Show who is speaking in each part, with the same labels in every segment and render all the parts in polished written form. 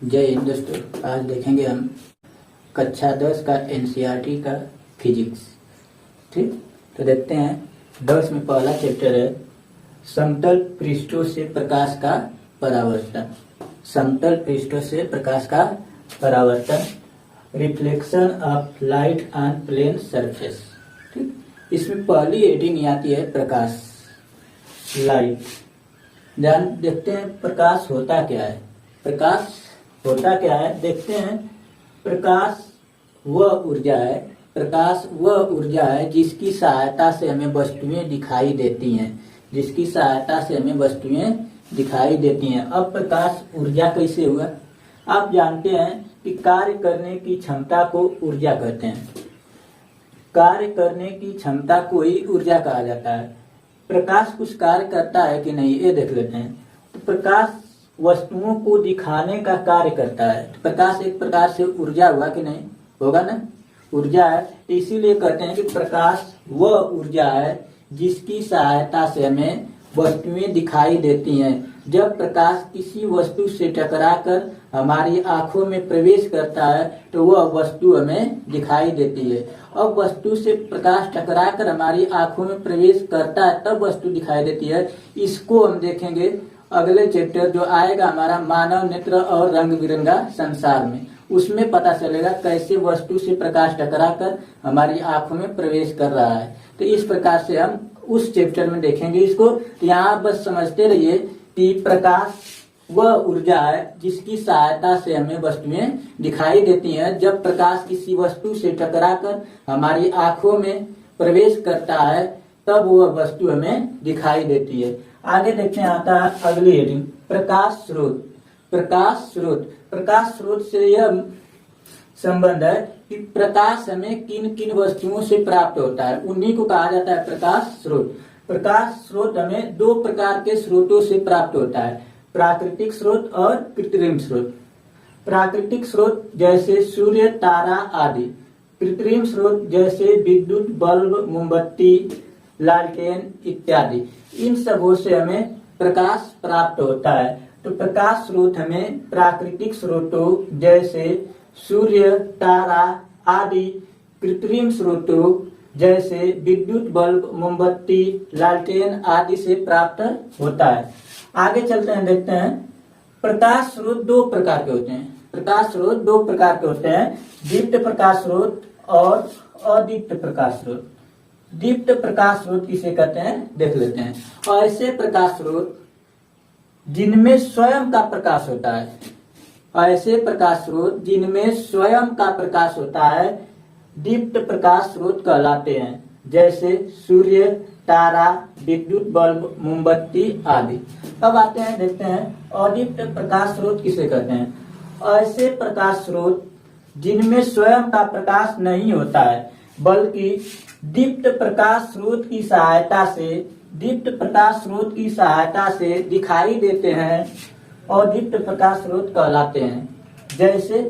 Speaker 1: जय हिंद दोस्तों। आज देखेंगे हम कक्षा 10 का एनसीईआरटी का फिजिक्स। ठीक, तो देखते हैं 10 में पहला चैप्टर है समतल पृष्ठों से प्रकाश का परावर्तन। समतल पृष्ठों से प्रकाश का परावर्तन, reflection of light on plane surface. ठीक, इसमें पहली हेडिंग आती है प्रकाश, लाइट। ध्यान देखते हैं प्रकाश होता क्या है। प्रकाश होता क्या है देखते हैं। प्रकाश वह ऊर्जा है, प्रकाश वह ऊर्जा है जिसकी सहायता से हमें वस्तुएं दिखाई देती हैं, जिसकी सहायता से हमें वस्तुएं दिखाई देती हैं। अब प्रकाश ऊर्जा कैसे हुआ? आप जानते हैं कि कार्य करने की क्षमता को ऊर्जा कहते हैं। कार्य करने की क्षमता को ही ऊर्जा कहा जाता है। प्रकाश कुछ कार्य करता है कि नहीं, ये देख लेते हैं। तो प्रकाश वस्तुओं को दिखाने का कार्य करता है। तो प्रकाश एक प्रकार से ऊर्जा हुआ कि नहीं? होगा ना, ऊर्जा है। इसीलिए कहते हैं कि प्रकाश वह ऊर्जा है जिसकी सहायता से हमें वस्तुएं दिखाई देती हैं। जब प्रकाश किसी वस्तु से टकराकर हमारी आंखों में प्रवेश करता है तो वह वस्तु हमें दिखाई देती है। अब वस्तु से प्रकाश टकराकर हमारी आंखों में प्रवेश करता है तब वस्तु दिखाई देती है। इसको हम देखेंगे अगले चैप्टर जो आएगा हमारा मानव नेत्र और रंग बिरंगा संसार में। उसमें पता चलेगा कैसे वस्तु से प्रकाश टकराकर हमारी आंखों में प्रवेश कर रहा है। तो इस प्रकार से हम उस चैप्टर में देखेंगे इसको। तो यहाँ बस समझते रहिए कि प्रकाश वह ऊर्जा है जिसकी सहायता से हमें वस्तुएं दिखाई देती हैं। जब प्रकाश किसी वस्तु से टकराकर हमारी आंखों में प्रवेश करता है तब वह वस्तु हमें दिखाई देती है। आगे देखते हैं आता है अगली हेडिंग प्रकाश स्रोत। प्रकाश स्रोत, प्रकाश स्रोत से यह संबंध है कि प्रकाश हमें किन किन वस्तुओं से प्राप्त होता है, उन्हीं को कहा जाता है प्रकाश स्रोत। प्रकाश स्रोत हमें दो प्रकार के स्रोतों से प्राप्त होता है, प्राकृतिक स्रोत और कृत्रिम स्रोत। प्राकृतिक स्रोत जैसे सूर्य, तारा आदि। कृत्रिम स्रोत जैसे विद्युत बल्ब, मोमबत्ती, लालटेन इत्यादि। इन सबों से हमें प्रकाश प्राप्त होता है। तो प्रकाश स्रोत हमें प्राकृतिक स्रोतों जैसे सूर्य, तारा आदि, कृत्रिम स्रोतों जैसे विद्युत बल्ब, मोमबत्ती, लालटेन आदि से प्राप्त होता है। आगे चलते हैं, देखते हैं प्रकाश स्रोत दो प्रकार के होते हैं। प्रकाश स्रोत दो प्रकार के होते हैं, दीप्त प्रकाश स्रोत और अदीप्त प्रकाश स्रोत। दीप्त प्रकाश स्रोत किसे कहते हैं देख लेते हैं। ऐसे प्रकाश स्रोत जिनमें स्वयं का प्रकाश होता है, ऐसे प्रकाश स्रोत जिनमें स्वयं का प्रकाश होता है दीप्त प्रकाश स्रोत कहलाते हैं, जैसे सूर्य, तारा, विद्युत बल्ब, मोमबत्ती आदि। अब आते हैं, देखते हैं अदीप्त प्रकाश स्रोत किसे कहते हैं। ऐसे प्रकाश स्रोत जिनमें स्वयं का प्रकाश नहीं होता है बल्कि दीप्त प्रकाश स्रोत की सहायता से, दीप्त प्रकाश स्रोत की सहायता से दिखाई देते हैं और दीप्त प्रकाश स्रोत कहलाते हैं। जैसे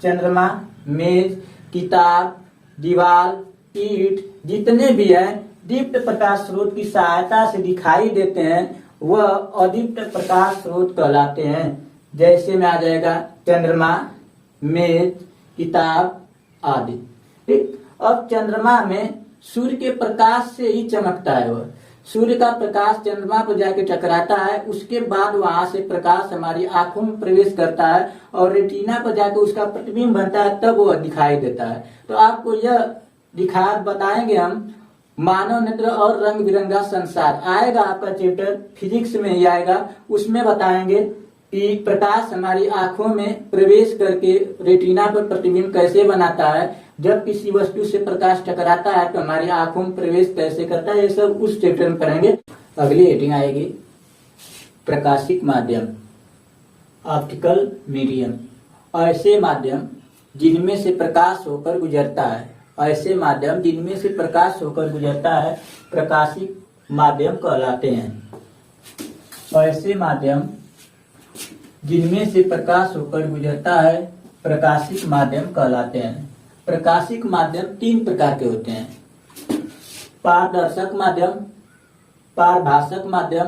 Speaker 1: चंद्रमा, मेज, किताब, दीवार, ईंट जितने भी हैं दीप्त प्रकाश स्रोत की सहायता से दिखाई देते हैं, वह अदीप्त प्रकाश स्रोत कहलाते हैं। जैसे में आ जाएगा चंद्रमा, मेज, किताब आदि। ठीक, अब चंद्रमा में सूर्य के प्रकाश से ही चमकता है। वह सूर्य का प्रकाश चंद्रमा पर जाके टकराता है, उसके बाद वहां से प्रकाश हमारी आंखों में प्रवेश करता है और रेटिना पर जाके उसका प्रतिबिंब बनता है, तब वह दिखाई देता है। तो आपको यह बताएंगे हम मानव नेत्र और रंग बिरंगा संसार। आएगा आपका चैप्टर फिजिक्स में ही आएगा, उसमें बताएंगे कि प्रकाश हमारी आंखों में प्रवेश करके रेटिना पर प्रतिबिंब कैसे बनाता है, जब किसी वस्तु से प्रकाश टकराता है तो हमारी आंखों में प्रवेश कैसे करता है, ये सब उस चैप्टर में पढ़ेंगे। अगली हेडिंग आएगी प्रकाशिक माध्यम, ऑप्टिकल मीडियम। ऐसे माध्यम जिनमें से प्रकाश होकर गुजरता है, ऐसे माध्यम जिनमें से प्रकाश होकर गुजरता है प्रकाशिक माध्यम कहलाते हैं। ऐसे माध्यम जिनमें से प्रकाश होकर गुजरता है प्रकाशिक माध्यम कहलाते हैं। प्रकाशिक माध्यम तीन प्रकार के होते हैं, पारदर्शक माध्यम, पारभाषक माध्यम,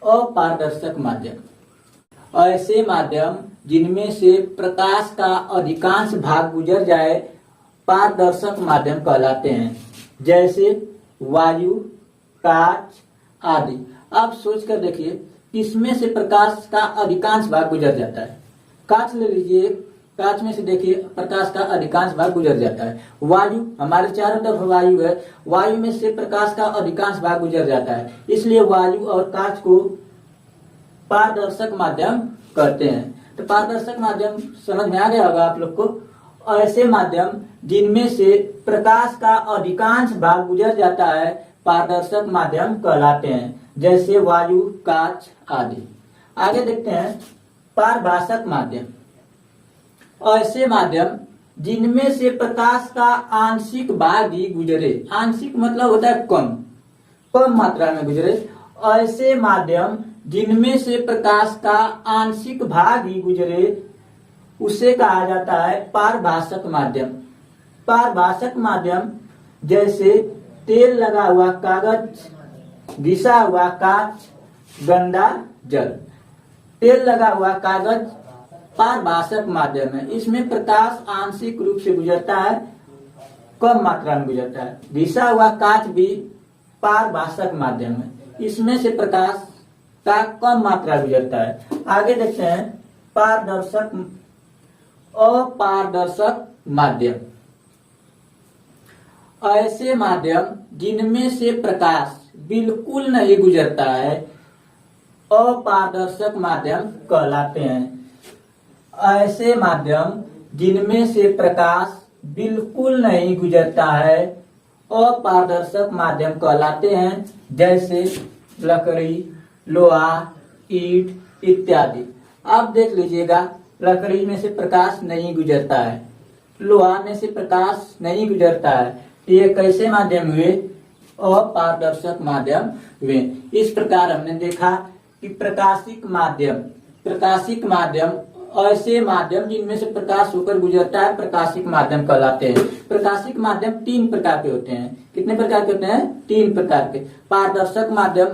Speaker 1: अपारदर्शक माध्यम। ऐसे माध्यम जिनमें से प्रकाश का अधिकांश भाग गुजर जाए पारदर्शक माध्यम कहलाते हैं, जैसे वायु, कांच आदि। आप सोच कर देखिए, इसमें से प्रकाश का अधिकांश भाग गुजर जाता है। कांच ले लीजिए, कांच में से देखिए प्रकाश का अधिकांश भाग गुजर जाता है। वायु, हमारे चारों तरफ वायु है, वायु में से प्रकाश का अधिकांश भाग गुजर जाता है, इसलिए वायु और कांच को पारदर्शक माध्यम कहते हैं। तो पारदर्शक माध्यम समझ में आ गया होगा आप लोग को। ऐसे माध्यम जिनमें से प्रकाश का अधिकांश भाग गुजर जाता है पारदर्शक माध्यम कहलाते हैं, जैसे वायु, कांच आदि। आगे देखते हैं पारभाषक माध्यम। ऐसे माध्यम जिनमें से प्रकाश का आंशिक भाग ही गुजरे, आंशिक मतलब होता है कम, कम मात्रा में गुजरे। ऐसे माध्यम जिनमें से प्रकाश का आंशिक भाग ही गुजरे उसे कहा जाता है पारभाषक माध्यम। पारभाषक माध्यम जैसे तेल लगा हुआ कागज, घिसा हुआ कांच, गंदा जल। तेल लगा हुआ कागज पारभाषक माध्यम है, इसमें प्रकाश आंशिक रूप से गुजरता है, कम मात्रा में गुजरता है। घिसा हुआ कांच भी पारभाषक माध्यम है, इसमें से प्रकाश का कम मात्रा गुजरता है। आगे देखते हैं पारदर्शक, अपारदर्शक माध्यम। ऐसे माध्यम जिनमें से प्रकाश बिल्कुल नहीं गुजरता है अपारदर्शक माध्यम कहलाते हैं। ऐसे माध्यम जिनमें से प्रकाश बिल्कुल नहीं गुजरता है अपारदर्शक माध्यम कहलाते हैं, जैसे लकड़ी, लोहा, ईंट इत्यादि। आप देख लीजिएगा, लकड़ी में से प्रकाश नहीं गुजरता है, लोहा में से प्रकाश नहीं गुजरता है, ये कैसे माध्यम हुए? अपारदर्शक माध्यम हुए। इस प्रकार हमने देखा कि प्रकाशिक माध्यम, प्रकाशिक माध्यम ऐसे माध्यम जिनमें से प्रकाश होकर गुजरता है प्रकाशिक माध्यम कहलाते हैं। प्रकाशिक माध्यम तीन प्रकार के होते हैं। कितने प्रकार के होते हैं? तीन प्रकार के। पारदर्शक माध्यम,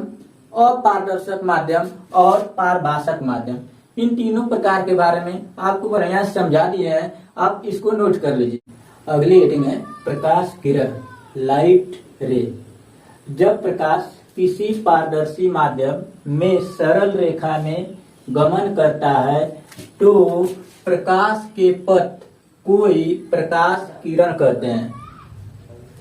Speaker 1: अपारदर्शक माध्यम और पारभाषक माध्यम। इन तीनों प्रकार के बारे में आपको बढ़िया समझा दिए हैं, आप इसको नोट कर लीजिए। अगली हेडिंग है प्रकाश किरण, लाइट रे। जब प्रकाश किसी पारदर्शी माध्यम में सरल रेखा में गमन करता है तो प्रकाश के पथ को ही प्रकाश किरण कहते हैं।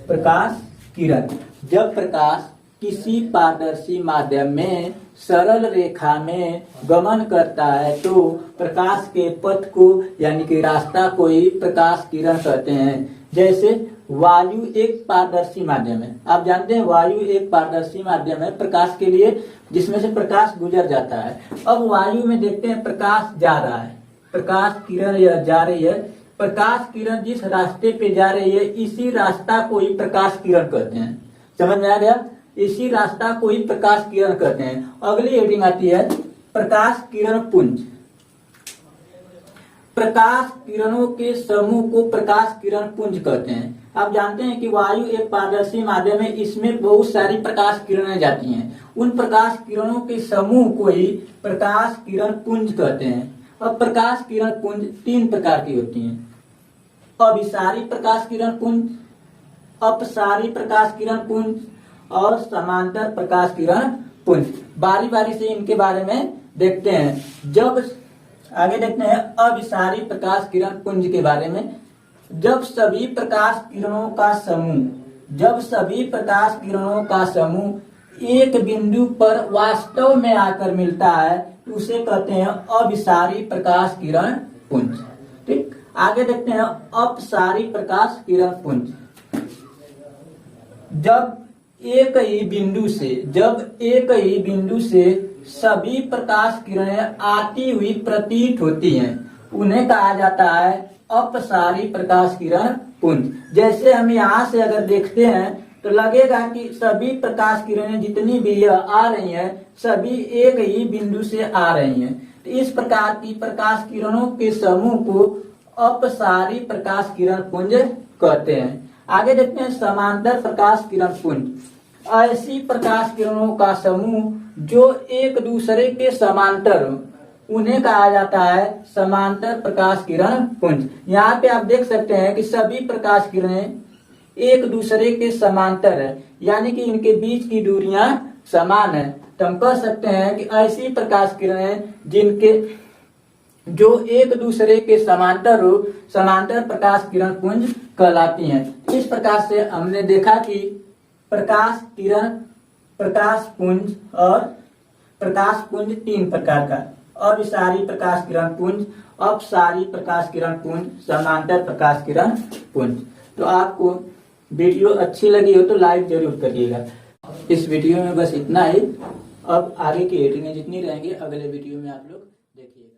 Speaker 1: प्रकाश किरण, जब प्रकाश किसी पारदर्शी माध्यम में सरल रेखा में गमन करता है तो प्रकाश के पथ को यानी कि रास्ता को ही प्रकाश किरण कहते हैं। जैसे वायु एक पारदर्शी माध्यम है, आप जानते हैं वायु एक पारदर्शी माध्यम है प्रकाश के लिए, जिसमें से प्रकाश गुजर जाता है। अब वायु में देखते हैं प्रकाश जा रहा है, प्रकाश किरण यह जा रही है, प्रकाश किरण जिस रास्ते पे जा रही है इसी रास्ता को ही प्रकाश किरण कहते हैं। समझ में आ गया? इसी रास्ता को ही प्रकाश किरण कहते हैं। अगली हेडिंग आती है प्रकाश किरण पुंज। प्रकाश किरणों के समूह को प्रकाश किरण पुंज कहते हैं। आप जानते हैं कि वायु एक पारदर्शी माध्यम है, इसमें बहुत सारी प्रकाश किरणें जाती हैं, उन प्रकाश किरणों के समूह को ही प्रकाश किरण पुंज कहते हैं। अब प्रकाश किरण पुंज तीन प्रकार की होती हैं, अभिसारी प्रकाश किरण पुंज, अपसारी प्रकाश किरण पुंज और समांतर प्रकाश किरण पुंज। बारी बारी से इनके बारे में देखते हैं। जब आगे देखते हैं अभिसारी प्रकाश किरण पुंज के बारे में। जब सभी प्रकाश किरणों का समूह, जब सभी प्रकाश किरणों का समूह एक बिंदु पर वास्तव में आकर मिलता है तो उसे कहते हैं अभिसारी प्रकाश किरण पुंज। ठीक, आगे देखते हैं अपसारी प्रकाश किरण पुंज। जब एक ही बिंदु से सभी प्रकाश किरणें आती हुई प्रतीत होती हैं उन्हें कहा जाता है अपसारी प्रकाश किरण पुंज। जैसे हम यहाँ से अगर देखते हैं तो लगेगा कि सभी प्रकाश किरणें जितनी भी आ रही हैं सभी एक ही बिंदु से आ रही हैं। तो इस प्रकार की प्रकाश किरणों के समूह को अपसारी प्रकाश किरण पुंज कहते हैं। आगे देखते हैं समांतर प्रकाश किरण पुंज। ऐसी प्रकाश किरणों का समूह जो एक दूसरे के समांतर हो, उन्हें कहा जाता है समांतर प्रकाश किरण पुंज। यहाँ पे आप देख सकते हैं कि सभी प्रकाश किरणें एक दूसरे के समांतर है, यानी कि इनके बीच की दूरियां समान है। तो हम कह सकते हैं कि ऐसी प्रकाश किरणें जिनके जो एक दूसरे के समांतर हो, समांतर प्रकाश किरण पुंज कहलाती हैं। इस प्रकार से हमने देखा कि प्रकाश किरण, प्रकाश पुंज और प्रकाश पुंज तीन प्रकार का, अभिसारी प्रकाश किरण पुंज, अपसारी प्रकाश किरण पुंज, समांतर प्रकाश किरण पुंज। तो आपको वीडियो अच्छी लगी हो तो लाइक जरूर करिएगा। इस वीडियो में बस इतना ही। अब आगे की एडिटिंग जितनी रहेंगी अगले वीडियो में आप लोग देखिए।